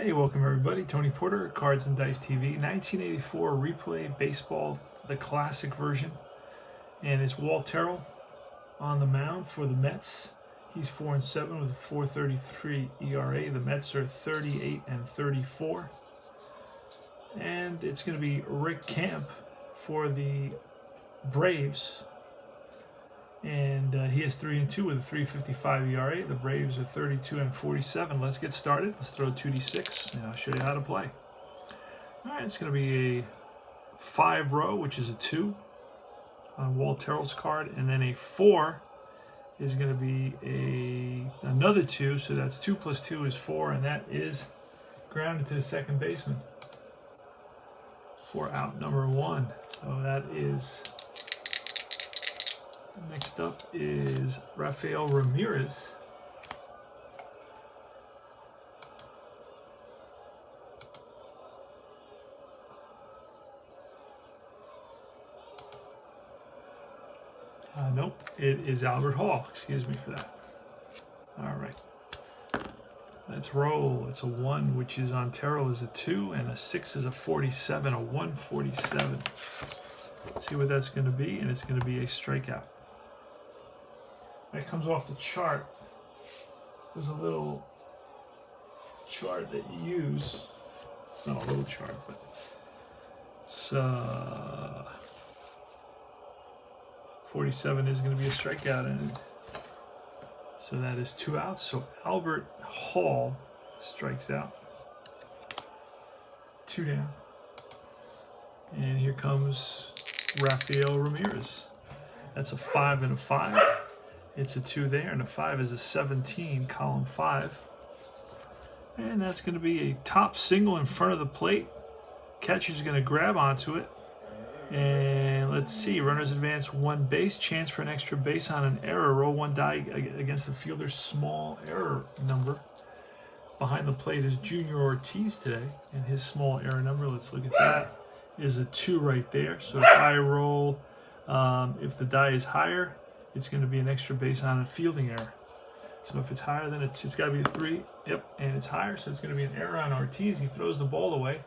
Hey, welcome everybody. Tony Porter, Cards and Dice TV, 1984 replay baseball, the classic version. And it's Walt Terrell on the mound for the Mets. He's 4-7 with a 4.33 ERA. The Mets are 38-34. And it's going to be Rick Camp for the Braves. And he is 3-2 with a 3.55 ERA. The Braves are 32-47. Let's get started. Let's throw 2d6 and I'll show you how to play. All right, it's going to be a 5-row, which is a 2 on Walt Terrell's card, and then a 4 is going to be another 2. So that's 2 plus 2 is 4, and that is grounded to the second baseman for out number 1. So that is. Next up is Rafael Ramirez. Nope, it is Albert Hall. Excuse me for that. All right. Let's roll. It's a 1, which is on Terrell is a 2, and a 6 is a 47, a 147. See what that's going to be, and it's going to be a strikeout. That comes off the chart. There's a little chart that you use. It's not a little chart, but it's 47 is going to be a strikeout, and so that is 2 outs. So Albert Hall strikes out. 2 down. And here comes Rafael Ramirez. That's a 5 and a 5. It's a 2 there, and a 5 is a 17, column 5. And that's going to be a top single in front of the plate. Catcher's going to grab onto it. And let's see, runners advance 1 base, chance for an extra base on an error. Roll 1 die against the fielder's small error number. Behind the plate is Junior Ortiz today, and his small error number, let's look at that, is a 2 right there. So if I roll, if the die is higher, it's going to be an extra base on a fielding error. So if it's higher than it's got to be a 3. Yep, and it's higher, so it's going to be an error on Ortiz. He throws the ball away,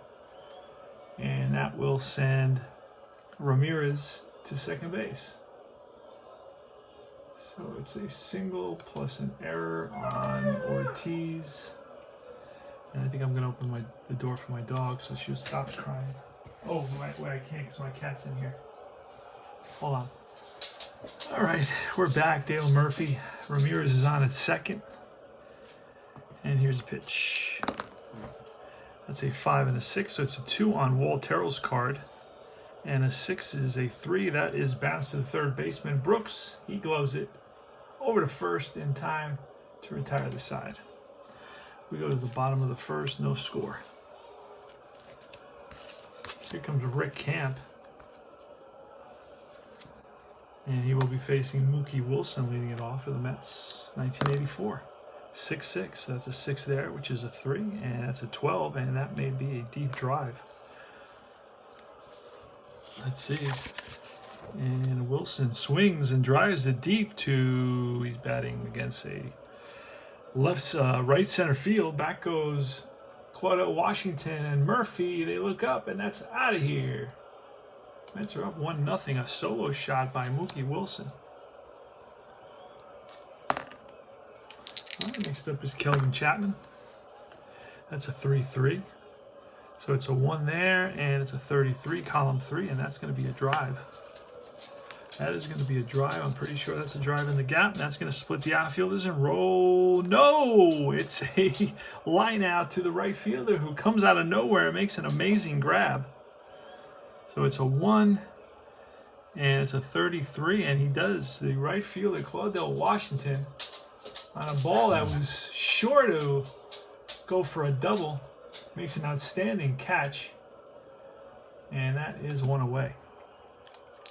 and that will send Ramirez to second base. So it's a single plus an error on Ortiz. And I think I'm going to open the door for my dog so she stops crying. Oh, wait, I can't because my cat's in here. Hold on. All right, we're back. Dale Murphy. Ramirez is on at second. And here's a pitch. That's a 5 and a 6, so it's a 2 on Walt Terrell's card. And a 6 is a 3. That is bounced to the third baseman. Brooks, he gloves it over to first in time to retire the side. We go to the bottom of the first, no score. Here comes Rick Camp. And he will be facing Mookie Wilson leading it off for the Mets, 1984. 6-6, so that's a 6 there, which is a 3, and that's a 12, and that may be a deep drive. Let's see. And Wilson swings and drives it deep to, he's batting against a right center field. Back goes Claudel Washington and Murphy. They look up, and that's out of here. Mets are up 1-0. A solo shot by Mookie Wilson. Right, next up is Kelvin Chapman. That's a 3-3. So it's a 1 there, and it's a 33, column 3, and that's going to be a drive. That is going to be a drive. I'm pretty sure that's a drive in the gap. And that's going to split the outfielders and roll. No! It's a line out to the right fielder who comes out of nowhere and makes an amazing grab. So it's a 1, and it's a 33, and he does. The right fielder, Claudel Washington, on a ball that was sure to go for a double, makes an outstanding catch, and that is 1 away.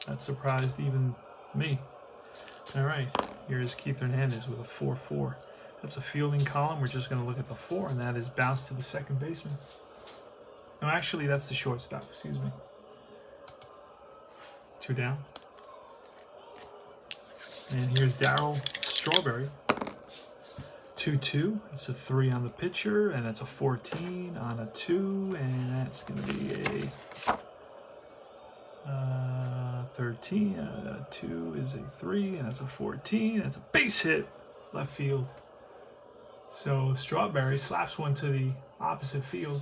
That surprised even me. All right, here's Keith Hernandez with a 4-4. That's a fielding column. We're just going to look at the 4, and that is bounced to the second baseman. No, actually, that's the shortstop. Excuse me. 2 down. And here's Daryl Strawberry. 2-2. It's a 3 on the pitcher, and it's a 14 on a 2, and that's going to be a 13. 2 is a 3, and that's a 14. That's a base hit, left field. So Strawberry slaps one to the opposite field,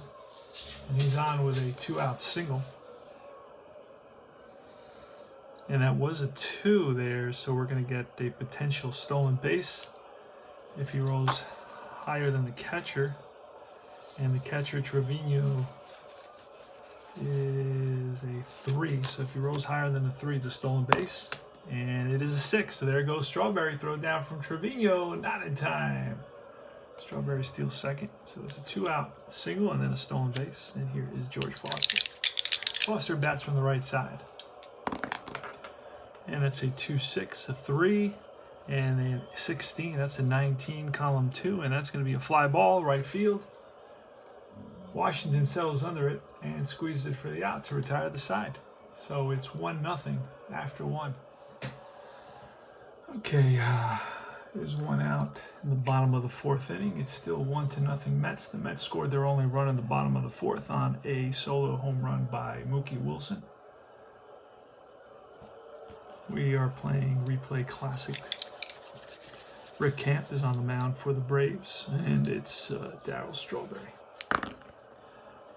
and he's on with a 2-out single. And that was a 2 there, so we're going to get a potential stolen base if he rolls higher than the catcher. And the catcher, Trevino, is a 3. So if he rolls higher than the 3, it's a stolen base. And it is a 6. So there goes Strawberry. Throw down from Trevino. Not in time. Strawberry steals second. So it's a 2-out single and then a stolen base. And here is George Foster. Foster bats from the right side. And that's a 2-6, a 3, and a 16. That's a 19, column 2, and that's going to be a fly ball, right field. Washington settles under it and squeezes it for the out to retire the side. So it's 1-0 after 1. Okay, there's 1 out in the bottom of the 4th inning. It's still 1-0 Mets. The Mets scored their only run in the bottom of the 4th on a solo home run by Mookie Wilson. We are playing Replay Classic. Rick Camp is on the mound for the Braves, and it's Daryl Strawberry.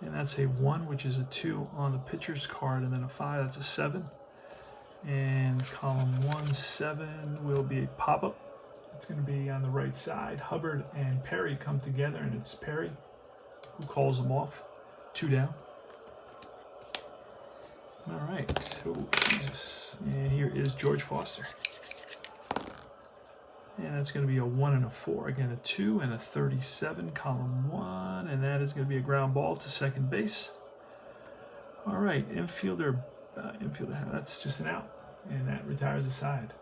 And that's a 1, which is a 2 on the pitcher's card, and then a 5, that's a 7. And column 1, 7 will be a pop-up. It's going to be on the right side. Hubbard and Perry come together, and it's Perry who calls them off. 2 down. All right. Oh, Jesus. And here is George Foster. And that's going to be a 1 and a 4. Again, a 2 and a 37, column 1. And that is going to be a ground ball to second base. All right. Infielder, that's just an out. And that retires the side.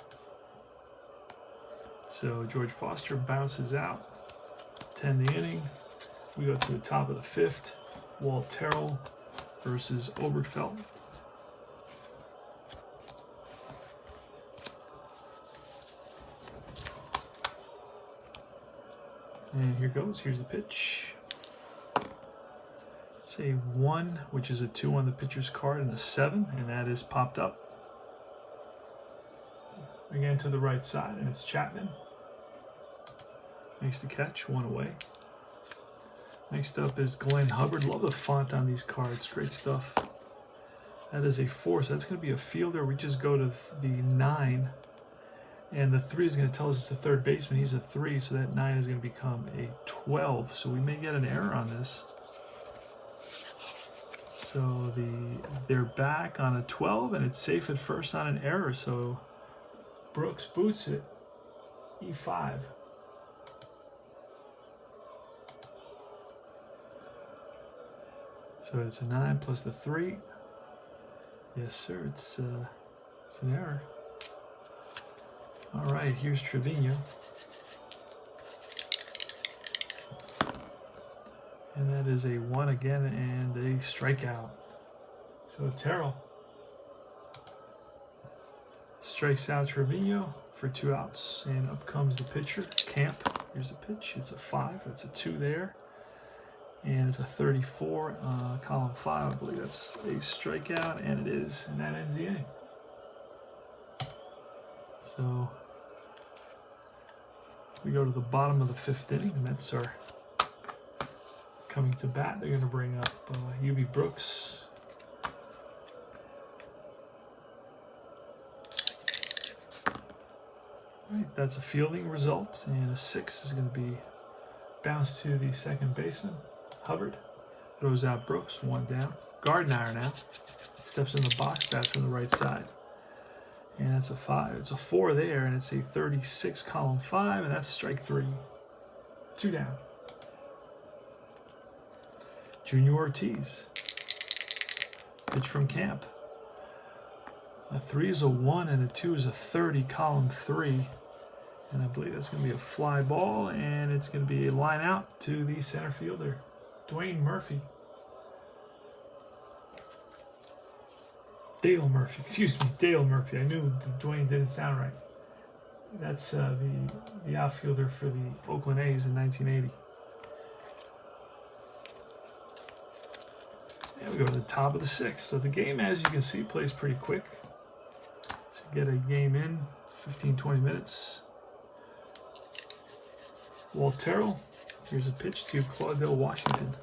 So George Foster bounces out. 10 the inning. We go to the top of the 5th. Walt Terrell versus Oberfeld. And here goes. Here's the pitch. It's a 1, which is a 2 on the pitcher's card, and a 7, and that is popped up. Again to the right side, and it's Chapman. Makes the catch, 1 away. Next up is Glenn Hubbard. Love the font on these cards. Great stuff. That is a 4, so that's going to be a fielder. We just go to the 9. And the 3 is going to tell us it's a third baseman. He's a 3, so that 9 is going to become a 12. So we may get an error on this. So they're back on a 12, and it's safe at first on an error. So Brooks boots it. E5. So it's a 9 plus the 3. Yes, sir. It's an error. All right, here's Trevino. And that is a 1 again and a strikeout. So Terrell strikes out Trevino for 2 outs. And up comes the pitcher, Camp. Here's the pitch. It's a 5. That's a 2 there. And it's a 34, column 5. I believe that's a strikeout, and it is. And that ends the inning. So we go to the bottom of the 5th inning. The Mets are coming to bat. They're going to bring up Eubie Brooks. All right, that's a fielding result, and a 6 is going to be bounced to the second baseman. Hubbard throws out Brooks, 1 down. Gardner now steps in the box, bats from the right side. And that's a 5. It's a 4 there, and it's a 36, column 5, and that's strike 3. 2 down. Junior Ortiz. Pitch from Camp. A 3 is a 1, and a 2 is a 30, column 3. And I believe that's going to be a fly ball, and it's going to be a line out to the center fielder, Dale Murphy. I knew Dwayne didn't sound right. That's the outfielder for the Oakland A's in 1980. And we go to the top of the 6th. So the game, as you can see, plays pretty quick. So get a game in 15-20 minutes. Waltero, here's a pitch to Claudell Washington.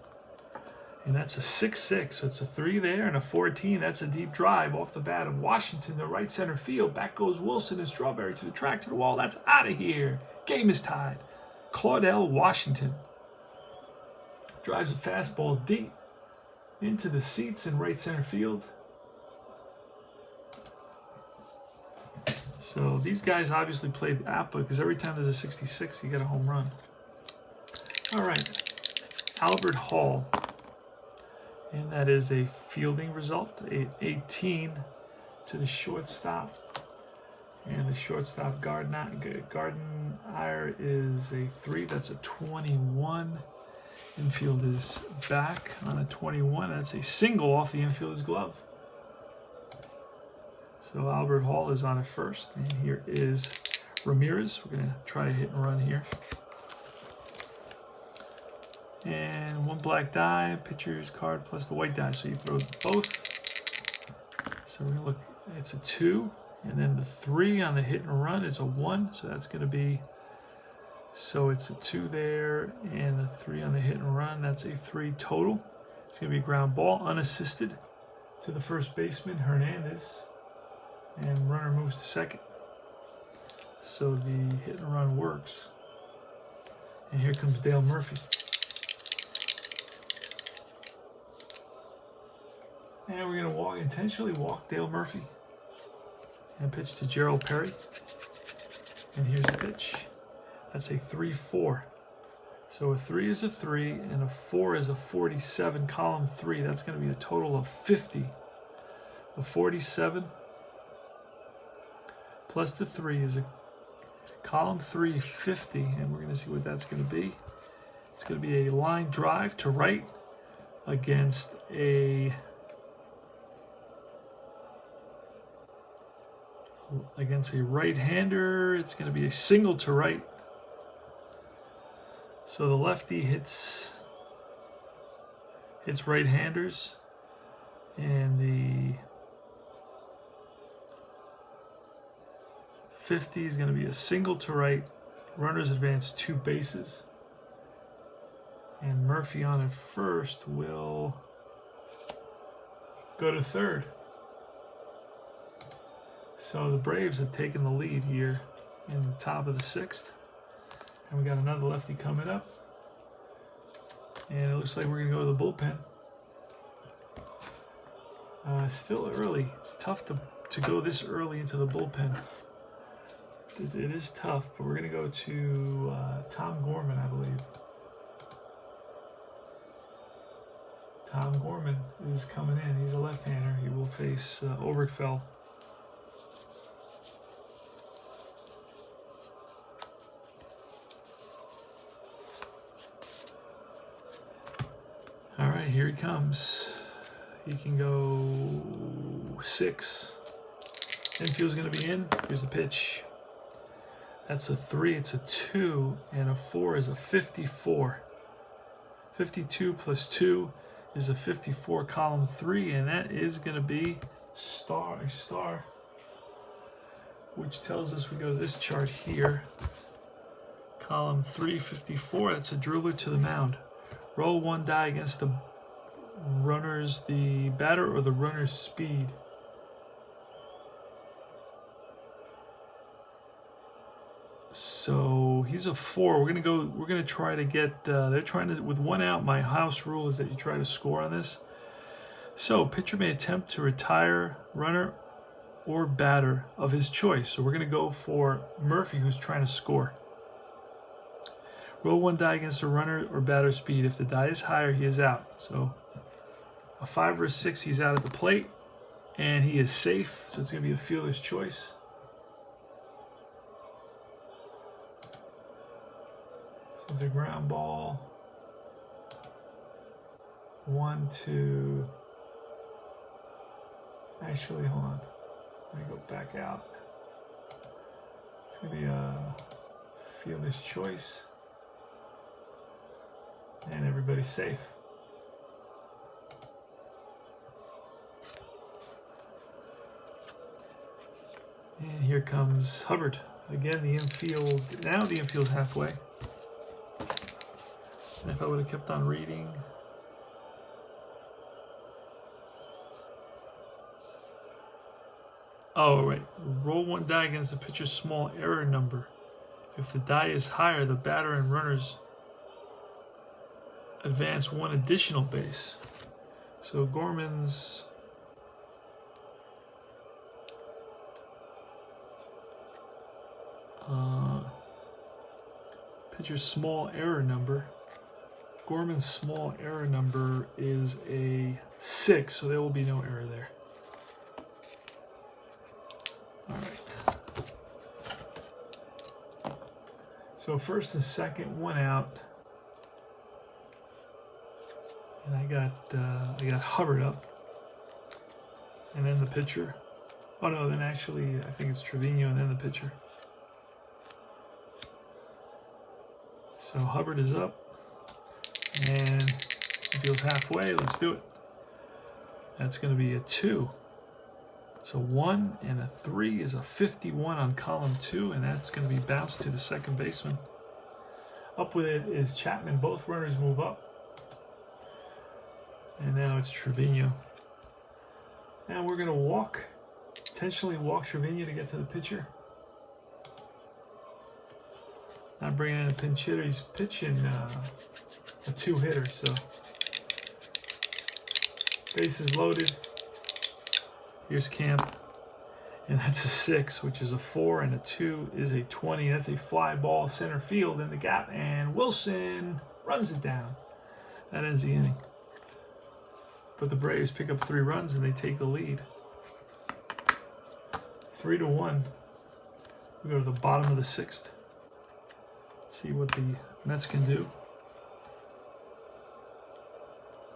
And that's a 6-6, so it's a 3 there and a 14. That's a deep drive off the bat of Washington to right center field. Back goes Wilson and Strawberry to the track, to the wall. That's out of here. Game is tied. Claudell Washington drives a fastball deep into the seats in right center field. So these guys obviously played APA because every time there's a 66, you get a home run. All right, Albert Hall. And that is a fielding result, 18 to the shortstop. And the shortstop, Gardner is a 3. That's a 21. Infield is back on a 21. That's a single off the infielder's glove. So Albert Hall is on at first. And here is Ramirez. We're going to try a hit and run here. And 1 black die, pitcher's card plus the white die. So you throw both. So we're going to look, it's a 2. And then the 3 on the hit and run is a 1. So that's going to be, so it's a 2 there and a 3 on the hit and run. That's a 3 total. It's going to be a ground ball, unassisted to the first baseman, Hernandez. And runner moves to second. So the hit and run works. And here comes Dale Murphy. And we're going to intentionally walk Dale Murphy. And pitch to Gerald Perry. And here's a pitch. That's a 3-4. So a 3 is a 3, and a 4 is a 47, column 3. That's going to be a total of 50. A 47 plus the 3 is a column 3, 50. And we're going to see what that's going to be. It's going to be a line drive to right against a right-hander. It's going to be a single to right. So the lefty hits right-handers, and the 50 is going to be a single to right. Runners advance 2 bases. And Murphy on at first will go to third. So the Braves have taken the lead here in the top of the 6th. And we got another lefty coming up. And it looks like we're going to go to the bullpen. Still early. It's tough to go this early into the bullpen. It is tough, but we're going to go to Tom Gorman, I believe. Tom Gorman is coming in. He's a left-hander. He will face Obergefell. All right, here he comes. He can go 6. Infield's going to be in. Here's the pitch. That's a 3. It's a 2. And a 4 is a 54. 52 plus 2 is a 54, column 3. And that is going to be a star. Which tells us we go to this chart here. Column 3, 54. That's a driller to the mound. Roll 1 die against the runner's, the batter or the runner's speed. So he's a 4. We're gonna try to get, they're trying to, with 1 out, my house rule is that you try to score on this. So pitcher may attempt to retire runner or batter of his choice. So we're gonna go for Murphy, who's trying to score. Roll 1 die against the runner or batter speed. If the die is higher, he is out. So a 5 or a 6, he's out at the plate, and he is safe. So it's going to be a fielder's choice. So it's a ground ball. 1, 2. Actually, hold on. Let me go back out. It's going to be a fielder's choice. And everybody's safe. And here comes Hubbard. Again, the infield. Now the infield's halfway. And if I would have kept on reading. Oh, right. Roll one die against the pitcher's small error number. If the die is higher, the batter and runners advance one additional base. So Gorman's pitcher's small error number. Gorman's small error number is a 6, so there will be no error there. All right. So first and second, one out. And I got Hubbard up, and then the pitcher. Oh no, then actually I think it's Trevino and then the pitcher. So Hubbard is up, and he feels halfway. Let's do it. That's going to be a 2. So 1 and a 3 is a 51 on column 2, and that's going to be bounced to the second baseman. Up with it is Chapman. Both runners move up. And now it's Trevino. And we're going to intentionally walk Trevino to get to the pitcher. Not bringing in a pinch hitter. He's pitching a 2-hitter, so bases loaded. Here's Camp. And that's a 6, which is a 4, and a 2 is a 20. That's a fly ball center field in the gap, and Wilson runs it down. That ends the inning. But the Braves pick up 3 runs and they take the lead. 3-1. We go to the bottom of the 6th. See what the Mets can do.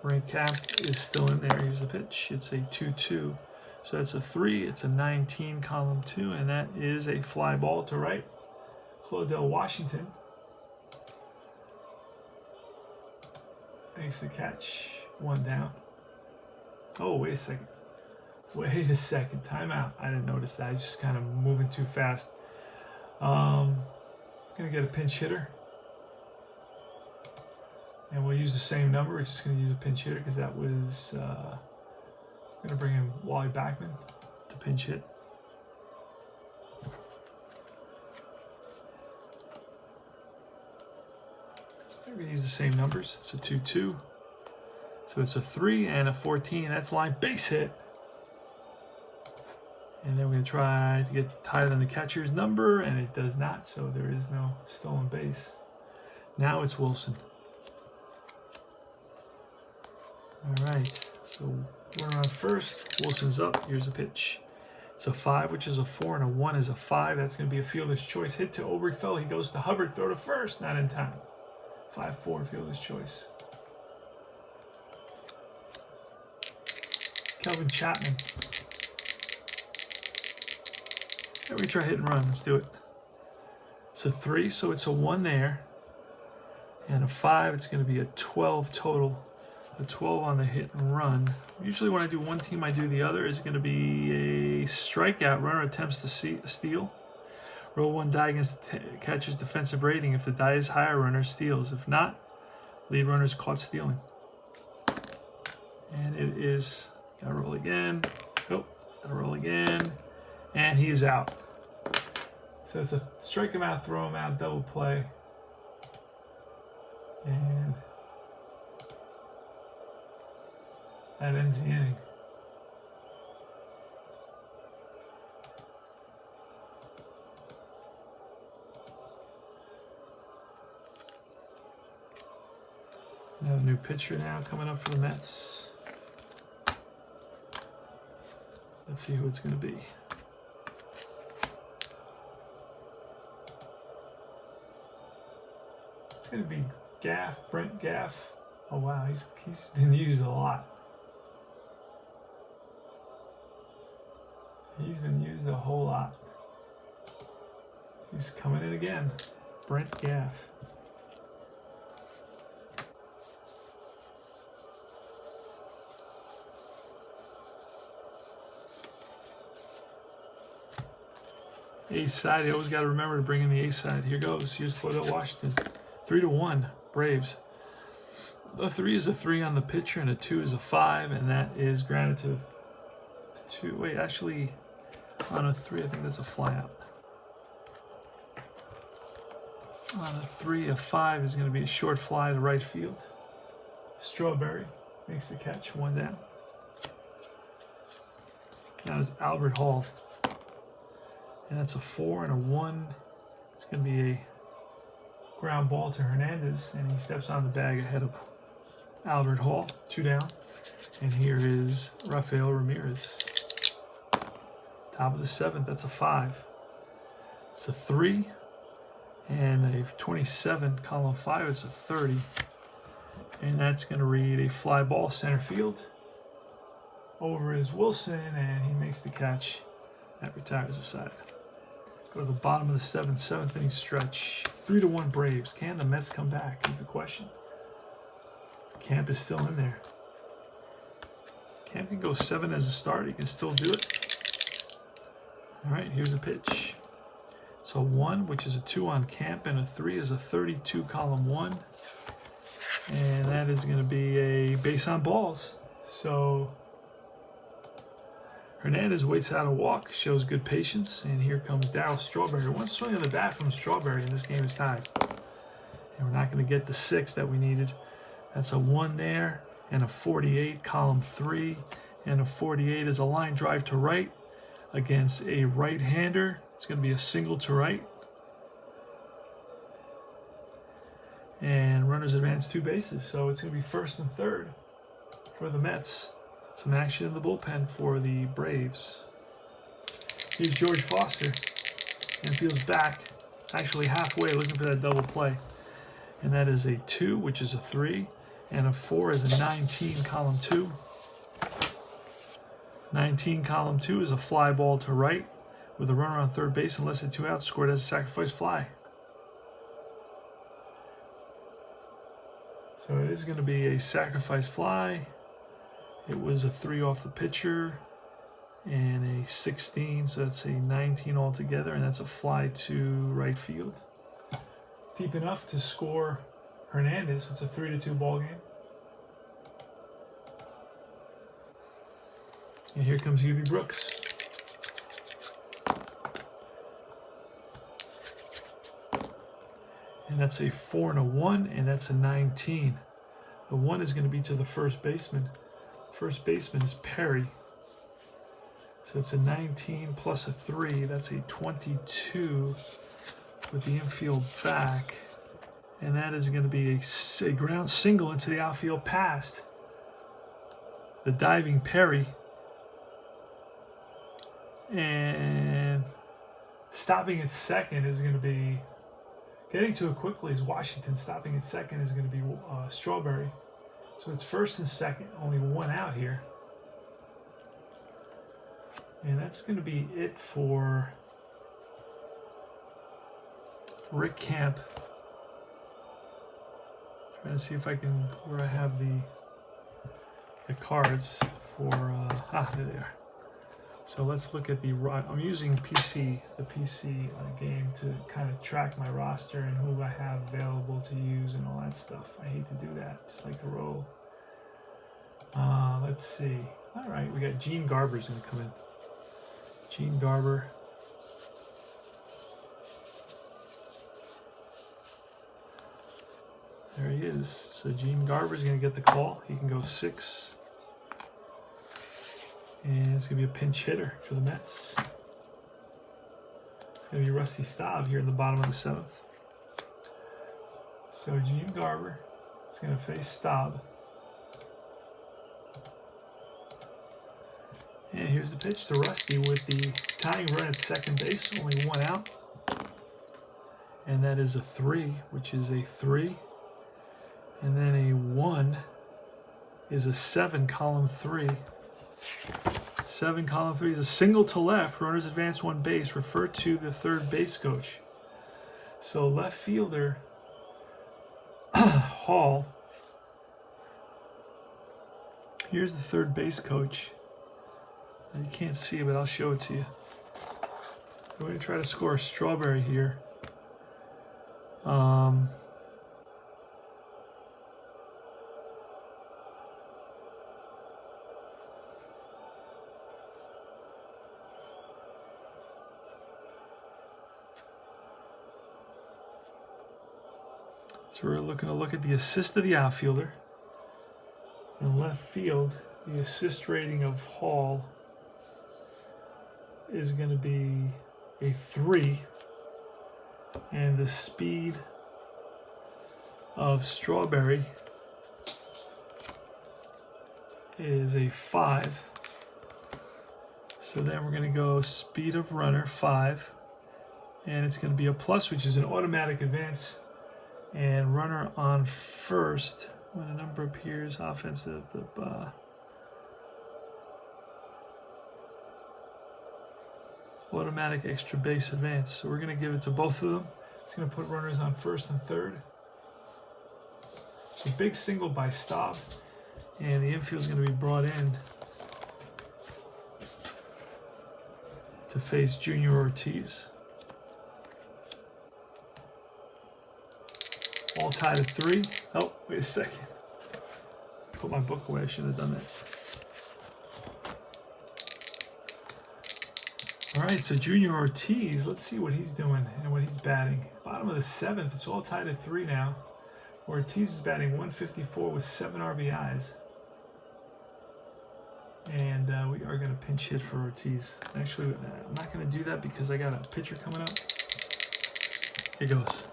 Rank Cap is still in there. Here's the pitch. It's a 2-2. So that's a 3. It's a 19 column 2, and that is a fly ball to right. Claudell Washington makes the catch. 1 down. Oh, wait a second. Wait a second. Timeout. I didn't notice that. I was just kind of moving too fast. Going to get a pinch hitter. And we'll use the same number. We're just going to use a pinch hitter because that was... going to bring in Wally Bachmann to pinch hit. We're going to use the same numbers. It's a 2-2. So it's a 3 and a 14. That's line base hit. And then we're going to try to get higher than the catcher's number, and it does not, so there is no stolen base. Now it's Wilson. All right, so runner on first. Wilson's up. Here's a pitch. It's a 5, which is a 4, and a 1 is a 5. That's going to be a fielder's choice. Hit to Obergefell. He goes to Hubbard. Throw to first. Not in time. 5-4 fielder's choice. Kelvin Chapman. Here we try hit and run. Let's do it. It's a 3, so it's a 1 there. And a 5, it's going to be a 12 total. A 12 on the hit and run. Usually when I do one team, I do the other. Is going to be a strikeout. Runner attempts to steal. Roll 1 die against the catcher's defensive rating. If the die is higher, runner steals. If not, lead runner is caught stealing. And it is... Gotta roll again. Oh, gotta roll again. And he is out. So it's a strike him out, throw him out, double play. And that ends the inning. Another new pitcher now coming up for the Mets. Let's see who it's going to be. It's going to be Brent Gaff. Oh wow, he's been used a lot. He's been used a whole lot. He's coming in again. Brent Gaff. Ace side, you always got to remember to bring in the ace side. Here goes. Here's Claudel Washington. 3-1, Braves. A 3 is a 3 on the pitcher, and a 2 is a 5, and that is granted to 2. Wait, actually, on a 3, I think that's a flyout. On a 3, a 5 is going to be a short fly to right field. Strawberry makes the catch, 1 down. Now is Albert Hall. And that's a 4 and a 1. It's going to be a ground ball to Hernandez, and he steps on the bag ahead of Albert Hall, 2 down. And here is Rafael Ramirez. Top of the 7th, that's a 5. It's a 3 and a 27, column 5, it's a 30. And that's going to read a fly ball center field. Over is Wilson, and he makes the catch. That retires the side. Go to the bottom of the 7th inning stretch. 3-1 Braves. Can the Mets come back is the question. Camp is still in there. Camp can go 7 as a start. He can still do it. All right, here's a pitch. So 1, which is a 2 on Camp, and a 3 is a 32, column 1. And that is going to be a base on balls. So Hernandez waits out a walk, shows good patience, and here comes Daryl Strawberry. One swing of the bat from Strawberry, and this game is tied. And we're not going to get the 6 that we needed. That's a 1 there, and a 48, column 3, and a 48 is a line drive to right against a right-hander. It's going to be a single to right. And runners advance 2 bases, so it's going to be 1st and 3rd for the Mets. Some action in the bullpen for the Braves. Here's George Foster, and feels back, actually halfway, looking for that double play. And that is a 2, which is a 3, and a 4 is a 19, column 2. 19, column 2 is a fly ball to right with a runner on 3rd base and less than 2 outs, scored as a sacrifice fly. So it is going to be a sacrifice fly. It was a 3 off the pitcher and a 16, so that's a 19 altogether, and that's a fly to right field. Deep enough to score Hernandez. It's a 3-2 ball game. And here comes Eubie Brooks. And that's a 4 and a 1, and that's a 19. The 1 is going to be to the first baseman. First baseman is Perry. So it's a 19 plus a 3. That's a 22 with the infield back. And that is going to be a ground single into the outfield past the diving Perry. And stopping at second is going to be, getting to it quickly is Washington. Stopping at second is going to be Strawberry. So it's 1st and 2nd, only 1 out here. And that's going to be it for Rick Camp. Trying to see if I can, where I have the cards for, there they are. So let's look at the, I'm using PC, the PC game to kind of track my roster and who I have available to use and all that stuff. I hate to do that, just like to roll. Let's see. All right, we got Gene Garber's going to come in. Gene Garber. There he is. So Gene Garber's going to get the call. He can go 6. And it's going to be a pinch hitter for the Mets. It's going to be Rusty Staub here in the bottom of the 7th. So Gene Garber is going to face Staub. And here's the pitch to Rusty with the tying run at second base, only 1 out. And that is a 3, which is a 3. And then a 1 is a 7, column 3. 7, column 3 is a single to left. Runners advance 1 base. Refer to the 3rd base coach. So left fielder Hall. Here's the third base coach. You can't see it, but I'll show it to you. We're going to try to score a Strawberry here. So we're looking to look at the assist of the outfielder. In left field, the assist rating of Hall is going to be a 3. And the speed of Strawberry is a 5. So then we're going to go speed of runner 5. And it's going to be a plus, which is an automatic advance. And runner on first, when a number appears, offensive, automatic extra base advance. So we're going to give it to both of them. It's going to put runners on first and third. It's a big single by Staub, and the infield is going to be brought in to face Junior Ortiz. All tied at 3. Oh, wait a second. Put my book away. I should have done that. All right, so Junior Ortiz, let's see what he's doing and what he's batting. Bottom of the 7th, it's all tied at 3 now. Ortiz is batting 154 with 7 RBIs. And we are going to pinch hit for Ortiz. Actually, I'm not going to do that because I got a pitcher coming up. Here goes.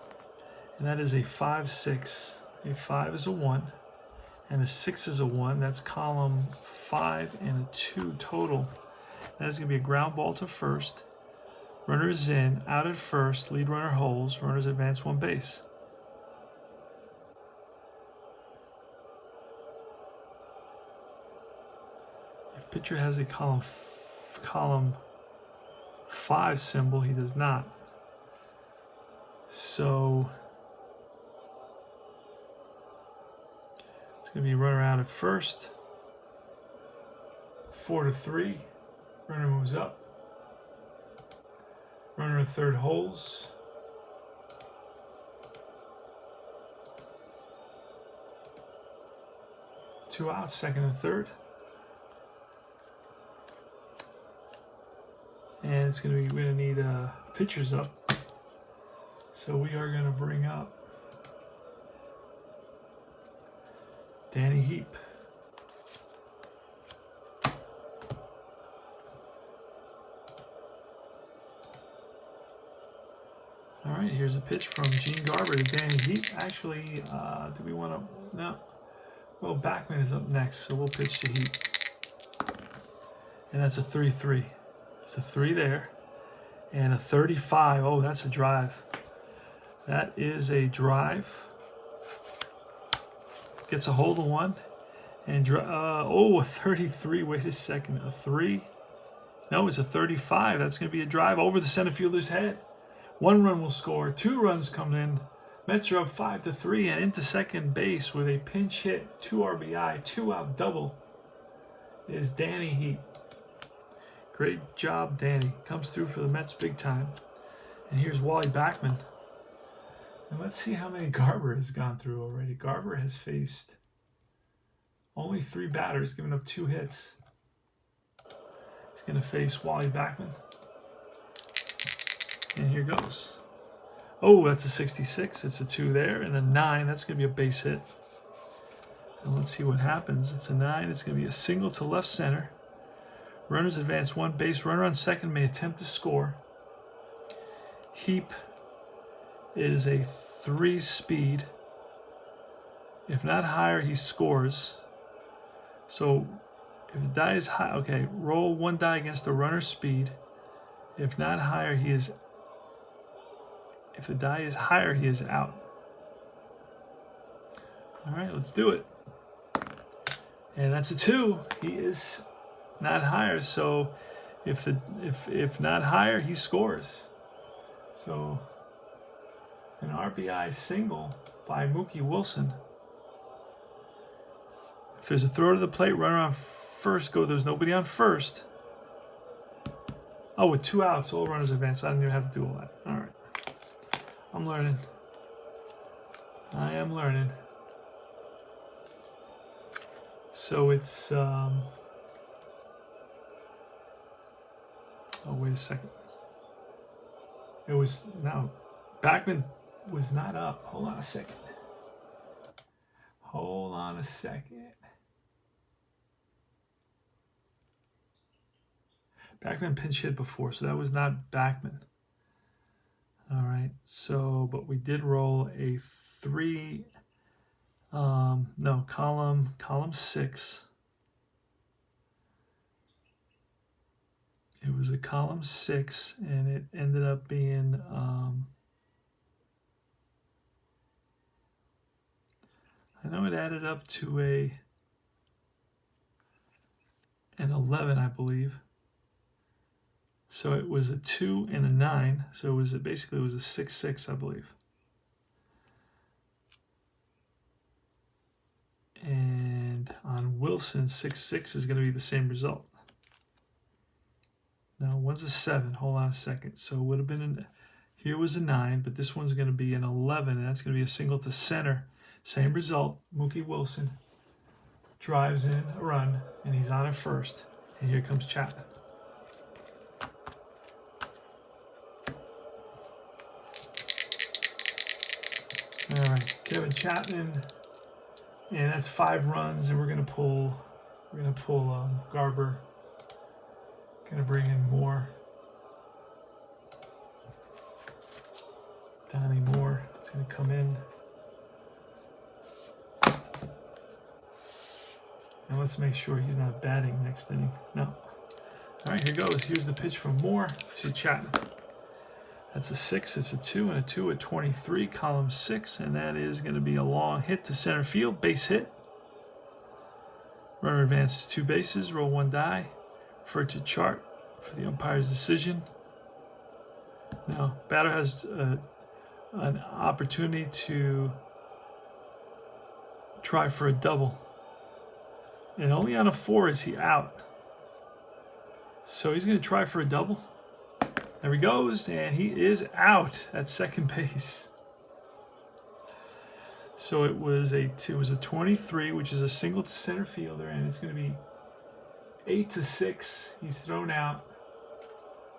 And that is a 5-6. A 5 is a 1. And a 6 is a 1. That's column 5 and a 2 total. That is going to be a ground ball to first. Runner is in, out at first, lead runner holds, runners advance 1 base. If pitcher has a column 5 symbol, he does not. So it's going to be runner out at first. 4-3. Runner moves up. Runner at third holds. Two outs, second and third. And it's going to be, we're going to need pitchers up. So we are going to bring up Danny Heap. All right, here's a pitch from Gene Garber to Danny Heap. Actually, do we want to? No. Well, Bachmann is up next, so we'll pitch to Heap. And that's a 3-3. It's a 3 there. And a 35. Oh, that's a drive. That is a drive. Gets a hold of 1. And a 33. Wait a second. A 3. No, it's a 35. That's going to be a drive over the center fielder's head. 1 run will score. 2 runs come in. Mets are up 5-3 and into second base with a pinch hit, 2 RBI, 2-out double is Danny Heap. Great job, Danny. Comes through for the Mets big time. And here's Wally Bachmann. And let's see how many Garber has gone through already. Garber has faced only 3 batters, giving up 2 hits. He's going to face Wally Bachmann. And here goes. Oh, that's a 66. It's a 2 there. And a 9. That's going to be a base hit. And let's see what happens. It's a 9. It's going to be a single to left center. Runners advance 1 base. Runner on second may attempt to score. Heap is a 3 speed. If not higher, he scores. So if the die is high, okay, roll 1 die against the runner's speed. If not higher, he is. If the die is higher, he is out. All right, let's do it. And that's a 2. He is not higher. So if not higher, he scores. So An RBI single by Mookie Wilson. If there's a throw to the plate, runner on first, go. There's nobody on first. Oh, with 2 outs, all runners advance. So I didn't even have to do all that. All right. I'm learning. I am learning. So it's, oh, wait a second. It was, no, Bachmann was not up. Hold on a second. Hold on a second. Bachmann pinch hit before, so that was not Bachmann. All right, so, but we did roll a 3, no, column 6. It was a column 6, and it ended up being, I know it added up to an 11, I believe. So it was a 2 and a 9. So it was basically it was a 6-6, I believe. And on Wilson, 6-6 is going to be the same result. Now one's a 7. Hold on a second. So it would have been here was a 9, but this one's going to be an 11, and that's going to be a single to center. Same result. Mookie Wilson drives in a run, and he's on at first. And here comes Chapman. All right, Kelvin Chapman, and that's 5 runs, and we're gonna pull Garber. Gonna bring in Moore, Donnie Moore. It's gonna come in, and let's make sure he's not batting next inning. No. All right, here goes. Here's the pitch from Moore to Chapman. That's a 6, it's a 2, and a 2 at 23, column 6, and that is going to be a long hit to center field, base hit. Runner advances 2 bases, roll 1 die, refer to chart for the umpire's decision. Now, batter has an opportunity to try for a double, and only on a 4 is he out. So he's going to try for a double. There he goes, and he is out at second base. So it was a 23, which is a single to center fielder, and it's going to be 8-6. He's thrown out,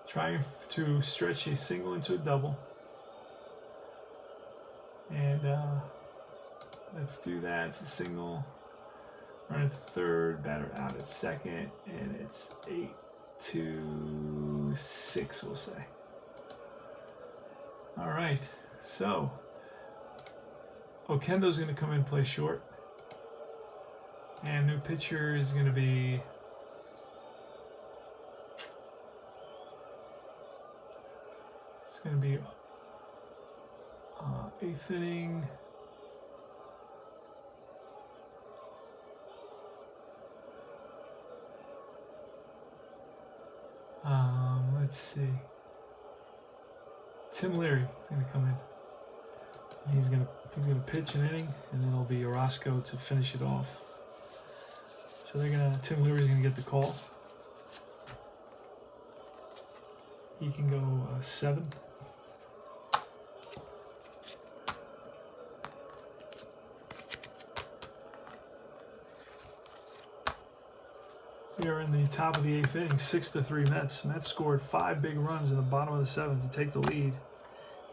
trying to stretch a single into a double. And let's do that. It's a single. Run at third, batter out at second, and it's 8-6, we'll say. All right, so Oquendo's going to come in and play short, and new pitcher is going to be eighth inning. Let's see. Tim Leary is going to come in. He's going to pitch an inning, and then it'll be Orozco to finish it off. So Tim Leary's going to get the call. He can go 7. We are in the top of the 8th inning, 6-3 Mets. Mets scored 5 big runs in the bottom of the 7th to take the lead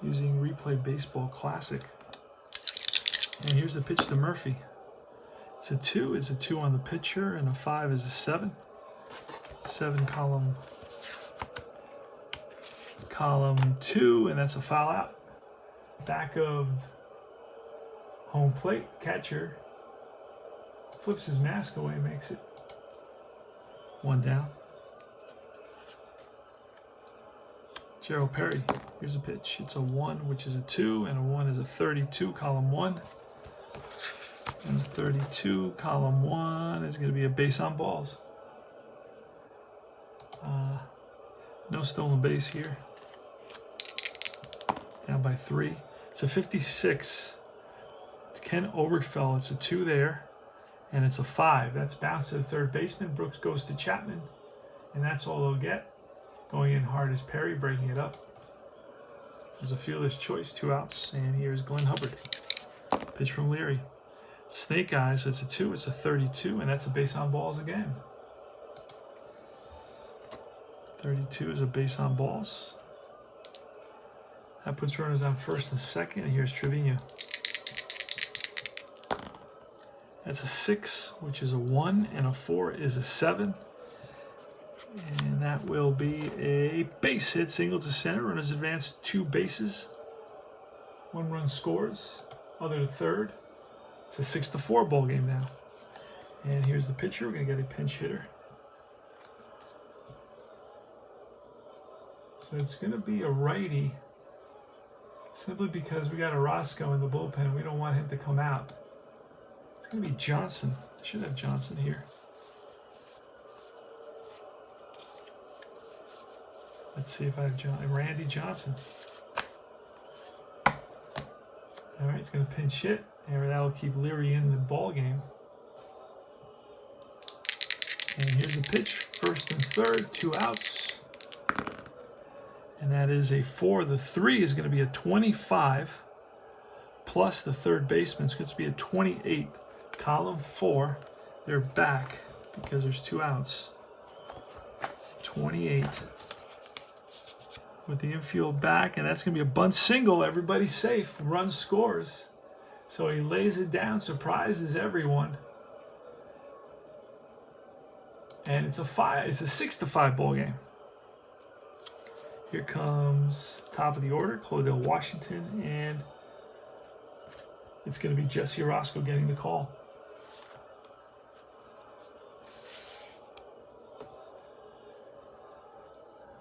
using Replay Baseball Classic. And here's the pitch to Murphy. It's a 2. It's a 2 on the pitcher, and a 5 is a 7. 7 column 2, and that's a foul out. Back of home plate, catcher flips his mask away, makes it 1 down. Gerald Perry, here's a pitch. It's a 1, which is a 2, and a 1 is a 32, column 1. And the 32, column 1 is going to be a base on balls. No stolen base here. Down by 3. It's a 56. It's Ken Obergefell. It's a 2 there. And it's a 5. That's bounced to the third baseman. Brooks goes to Chapman. And that's all they'll get. Going in hard is Perry, breaking it up. There's a fielder's choice, 2 outs. And here's Glenn Hubbard. Pitch from Leary. Snake eyes, so it's a 2. It's a 32. And that's a base on balls again. 32 is a base on balls. That puts runners on first and second. And here's Trevino. That's a 6, which is a 1, and a 4 is a 7. And that will be a base hit, single to center. Runners advance 2 bases. 1 run scores, other to third. It's a 6-4 ball game now. And here's the pitcher. We're going to get a pinch hitter. So it's going to be a righty, simply because we got Orozco in the bullpen. We don't want him to come out. It's going to be Johnson. I should have Johnson here. Let's see if I have Randy Johnson. All right, it's going to pinch hit, and that'll keep Leary in the ball game. And here's the pitch, first and third, 2 outs. And that is a 4. The 3 is going to be a 25, plus the third baseman. It's going to be a 28. Column 4, they're back because there's 2 outs. 28 with the infield back, and that's going to be a bunt single. Everybody's safe. Run scores. So he lays it down, surprises everyone. And it's a 6-5 ball game. Here comes top of the order, Claudel Washington, and it's going to be Jesse Orozco getting the call.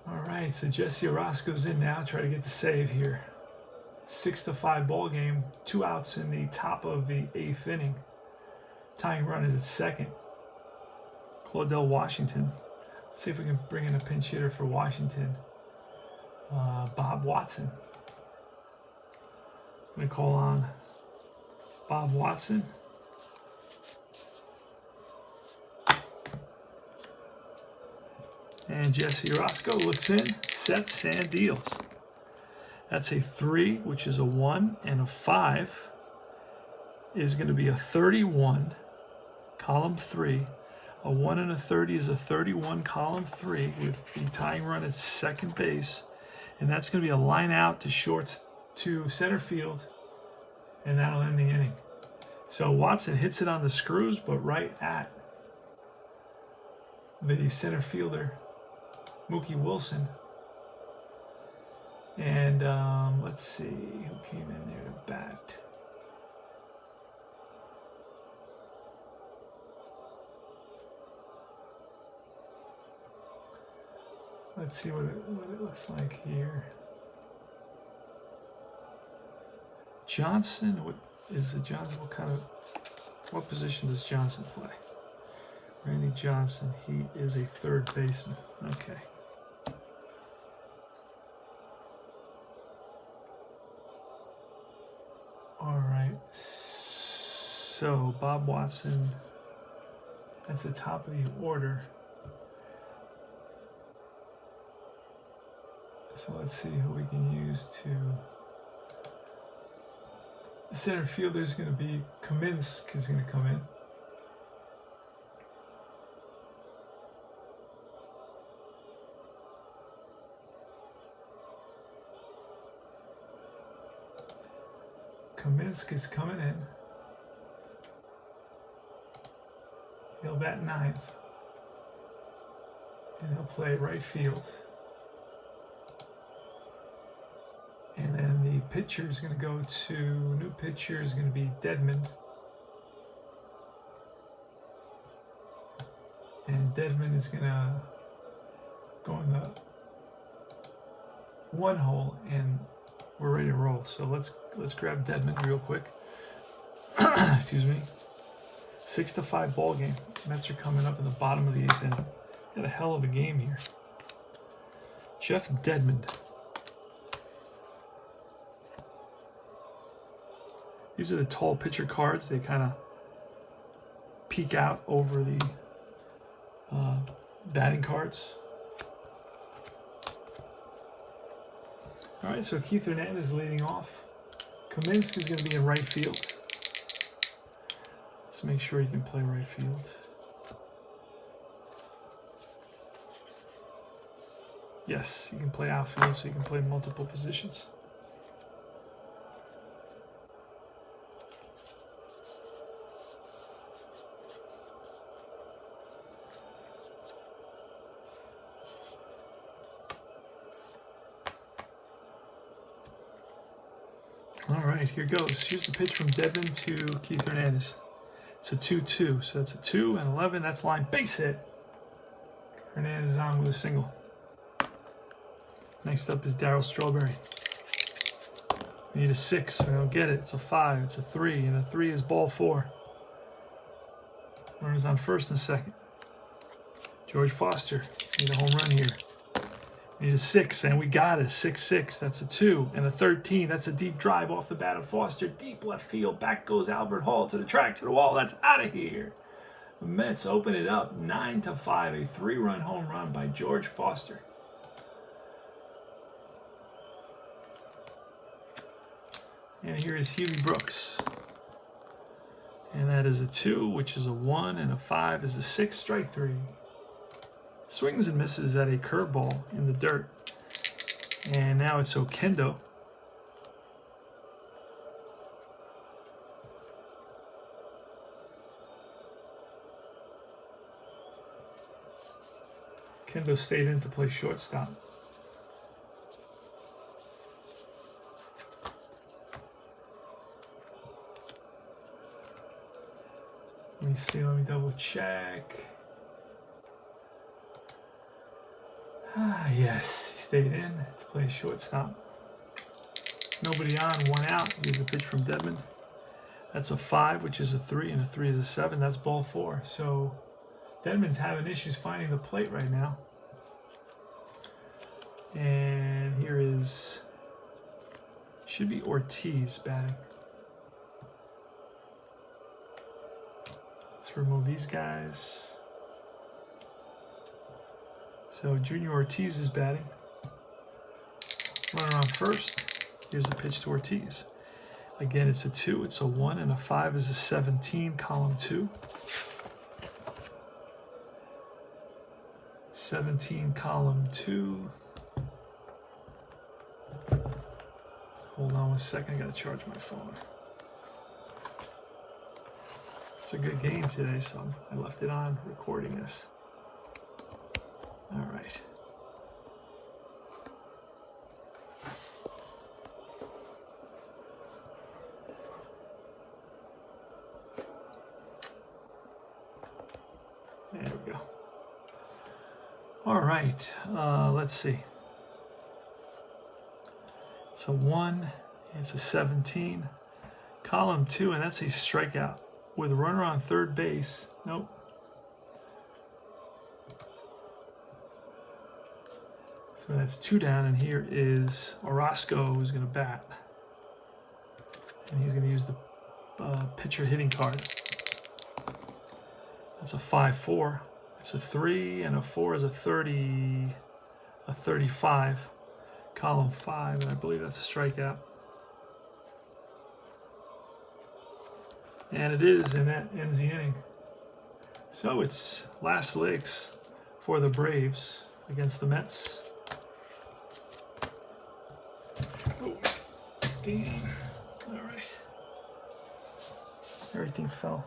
All right, so Jesse Orozco's in now. Try to get the save here. 6-5 ball game. 2 outs in the top of the 8th inning. Tying run is at second. Claudel Washington. Let's see if we can bring in a pinch hitter for Washington. Bob Watson. I'm going to call on Bob Watson. And Jesse Orozco looks in, sets, and deals. That's a 3, which is a 1, and a 5 is going to be a 31, column 3. A 1 and a 30 is a 31, column 3, with the tying run at second base. And that's going to be a line out to center field, and that'll end the inning. So Watson hits it on the screws, but right at the center fielder, Mookie Wilson. And let's see who came in there to bat. Let's see what it looks like here. Johnson, what position does Johnson play? Randy Johnson, he is a third baseman. Okay. All right. So Bob Watson at the top of the order. So let's see who we can use to. The center fielder is going to be Kaminsky is going to come in. Kaminsky's coming in. He'll bat 9th. And he'll play right field. And then the pitcher is going to go to, new pitcher is going to be Dedmon. And Dedmon is going to go in the 1 hole, and we're ready to roll. So let's grab Dedmon real quick. Excuse me. 6-5 ball game. Mets are coming up in the bottom of the 8th inning. Got a hell of a game here. Jeff Dedmon. These are the tall pitcher cards. They kind of peek out over the batting cards. All right, so Keith Hernandez leading off. Kaminsky's going to be in right field. Let's make sure he can play right field. Yes, he can play outfield, so he can play multiple positions. All right, here goes. Here's the pitch from Devin to Keith Hernandez. It's a 2-2, so that's a 2 and 11. That's line base hit. Hernandez on with a single. Next up is Daryl Strawberry. We need a 6. We don't get it. It's a 5. It's a 3, and a 3 is ball 4. Runners on first and second. George Foster. Need a home run here. Need a 6, and we got it. 6-6. That's a 2 and a 13. That's a deep drive off the bat of Foster. Deep left field. Back goes Albert Hall to the track, to the wall. That's out of here. The Mets open it up 9-5. A 3-run home run by George Foster. And here is Eubie Brooks. And that is a 2, which is a 1, and a 5 is a 6. Strike 3. Swings and misses at a curveball in the dirt. And now it's Oquendo. Oquendo stayed in to play shortstop. Let me see, let me double check. Yes, he stayed in to play shortstop. Nobody on, 1 out. Here's a pitch from Dedman. That's a 5, which is a 3, and a 3 is a 7. That's ball 4. So Dedman's having issues finding the plate right now. And here is, should be Ortiz batting. Let's remove these guys. So Junior Ortiz is batting. Runner on first. Here's a pitch to Ortiz. Again, it's a 2, it's a 1, and a 5 is a 17, column 2. 17, column 2. Hold on 1 second, I gotta charge my phone. It's a good game today, so I left it on recording this. All right. There we go. All right, let's see. It's a 1, it's a 17, column 2, and that's a strikeout with a runner on third base. Nope. So that's 2 down, and here is Orozco, who's going to bat. And he's going to use the pitcher hitting card. That's a 5-4. It's a 3, and a 4 is a 30, a 35. Column 5, and I believe that's a strikeout. And it is, and that ends the inning. So it's last legs for the Braves against the Mets. Oh, damn. All right. Everything fell.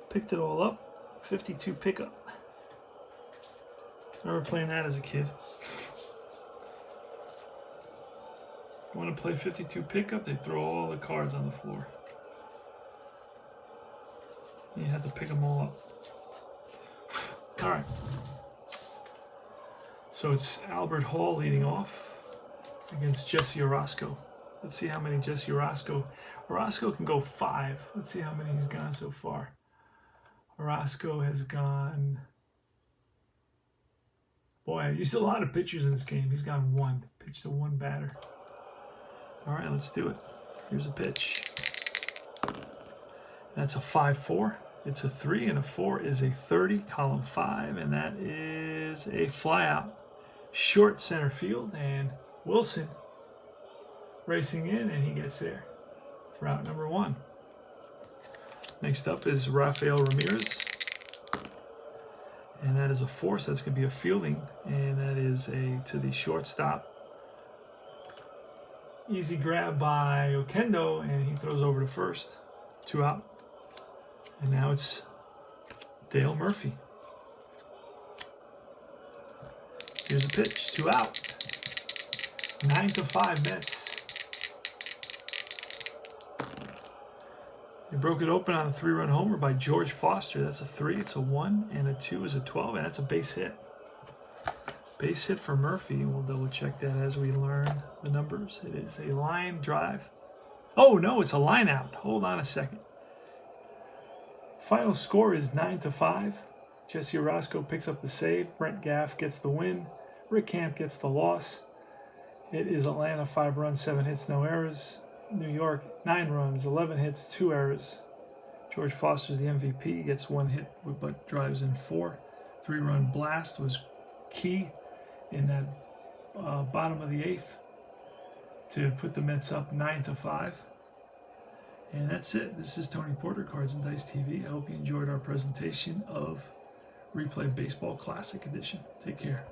Picked it all up. 52 pickup. I remember playing that as a kid. You want to play 52 pickup? They throw all the cards on the floor. You have to pick them all up. All right. So it's Albert Hall leading off against Jesse Orozco. Let's see how many Jesse Orozco. Orozco can go 5. Let's see how many he's gone so far. Orozco has gone. Boy, I used a lot of pitchers in this game. He's gone one. Pitched to one batter. All right, let's do it. Here's a pitch. That's a 5-4. It's a 3, and a 4 is a 30, column 5, and that is a flyout. Short center field, and Wilson racing in, and he gets there for out number 1. Next up is Raphael Ramirez, and that is a 4, so that's going to be a fielding, and that is to the shortstop. Easy grab by Oquendo, and he throws over to first. 2 out. And now it's Dale Murphy. Here's a pitch, 2 out. 9-5 Mets. They broke it open on a 3-run homer by George Foster. That's a 3, it's a 1, and a 2 is a 12, and that's a base hit. Base hit for Murphy. We'll double check that as we learn the numbers. It is a line drive. Oh no, it's a line out. Hold on a second. Final score is 9-5. Jesse Orozco picks up the save. Brent Gaff gets the win. Rick Camp gets the loss. It is Atlanta 5 runs, 7 hits, no errors. New York 9 runs, 11 hits, 2 errors. George Foster's the MVP. He gets 1 hit but drives in 4. 3-run blast was key in that bottom of the 8th to put the Mets up 9-5. And that's it. This is Tony Porter, Cards and Dice TV. I hope you enjoyed our presentation of Replay Baseball Classic Edition. Take care.